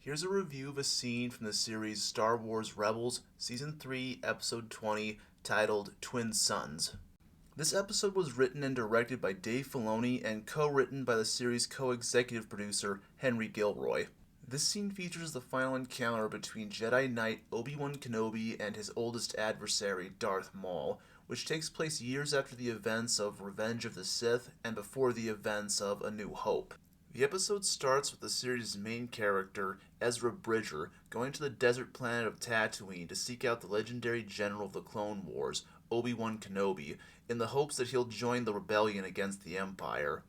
Here's a review of a scene from the series Star Wars Rebels, Season 3, Episode 20, titled Twin Suns. This episode was written and directed by Dave Filoni and co-written by the series co-executive producer Henry Gilroy. This scene features the final encounter between Jedi Knight Obi-Kenobi and his oldest adversary, Darth Maul, which takes place years after the events of Revenge of the Sith and before the events of A New Hope. The episode starts with the series' main character, Ezra Bridger, going to the desert planet of Tatooine to seek out the legendary general of the Clone Wars, Obi-Wan Kenobi, in the hopes that he'll join the rebellion against the Empire.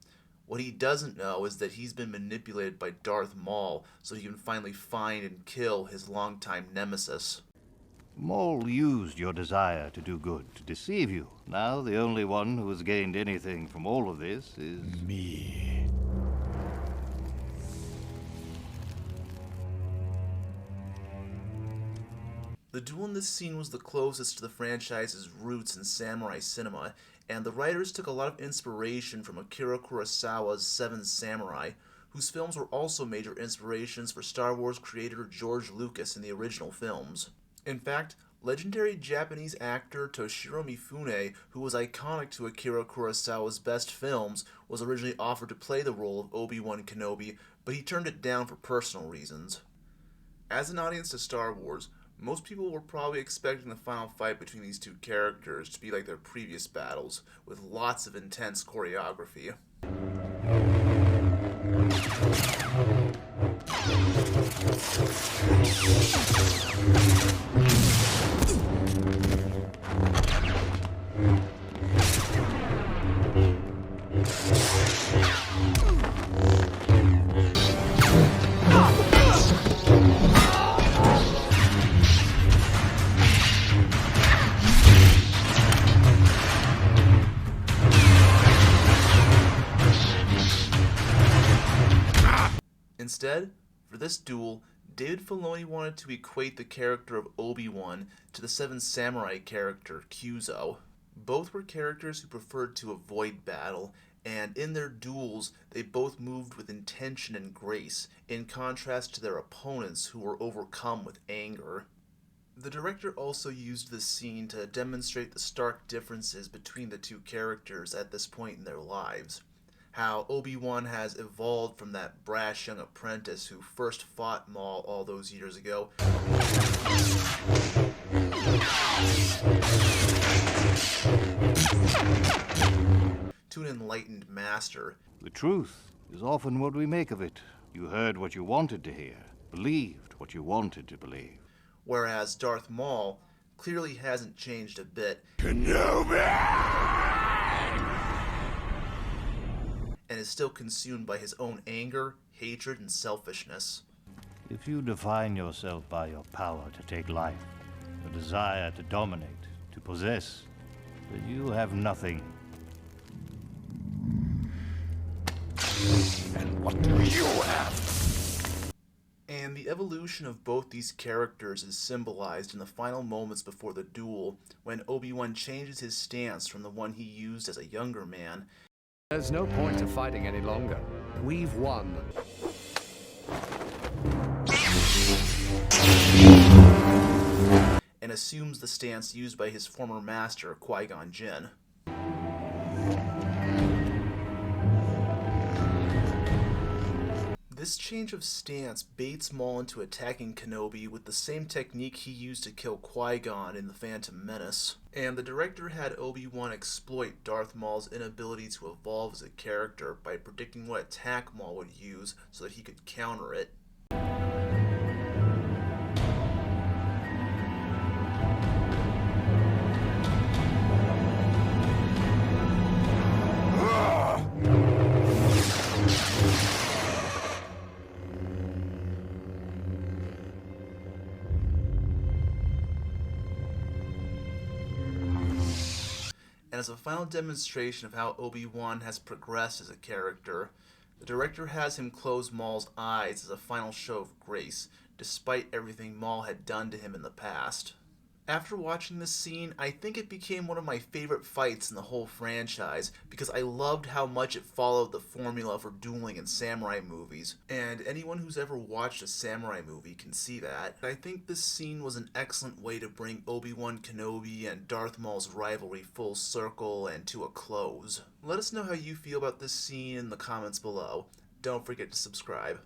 What he doesn't know is that he's been manipulated by Darth Maul so he can finally find and kill his longtime nemesis. Maul used your desire to do good to deceive you. Now the only one who has gained anything from all of this is... me. The duel in this scene was the closest to the franchise's roots in samurai cinema, and the writers took a lot of inspiration from Akira Kurosawa's Seven Samurai, whose films were also major inspirations for Star Wars creator George Lucas in the original films. In fact, legendary Japanese actor Toshiro Mifune, who was iconic to Akira Kurosawa's best films, was originally offered to play the role of Obi-Wan Kenobi, but he turned it down for personal reasons. As an audience to Star Wars, most people were probably expecting the final fight between these two characters to be like their previous battles, with lots of intense choreography. Instead, for this duel, David Filoni wanted to equate the character of Obi-Wan to the Seven Samurai character, Kyuzo. Both were characters who preferred to avoid battle, and in their duels, they both moved with intention and grace, in contrast to their opponents who were overcome with anger. The director also used this scene to demonstrate the stark differences between the two characters at this point in their lives. How Obi-Wan has evolved from that brash young apprentice who first fought Maul all those years ago to an enlightened master. The truth is often what we make of it. You heard what you wanted to hear, believed what you wanted to believe. Whereas Darth Maul clearly hasn't changed a bit. Kenobi! And is still consumed by his own anger, hatred, and selfishness. If you define yourself by your power to take life, your desire to dominate, to possess, then you have nothing. And what do you have? And the evolution of both these characters is symbolized in the final moments before the duel, when Obi-Wan changes his stance from the one he used as a younger man. There's no point to fighting any longer. We've won. And assumes the stance used by his former master, Qui-Gon Jinn. This change of stance baits Maul into attacking Kenobi with the same technique he used to kill Qui-Gon in The Phantom Menace. And the director had Obi-Wan exploit Darth Maul's inability to evolve as a character by predicting what attack Maul would use so that he could counter it. And as a final demonstration of how Obi-Wan has progressed as a character, the director has him close Maul's eyes as a final show of grace, despite everything Maul had done to him in the past. After watching this scene, I think it became one of my favorite fights in the whole franchise because I loved how much it followed the formula for dueling in samurai movies, and anyone who's ever watched a samurai movie can see that. I think this scene was an excellent way to bring Obi-Wan Kenobi and Darth Maul's rivalry full circle and to a close. Let us know how you feel about this scene in the comments below. Don't forget to subscribe.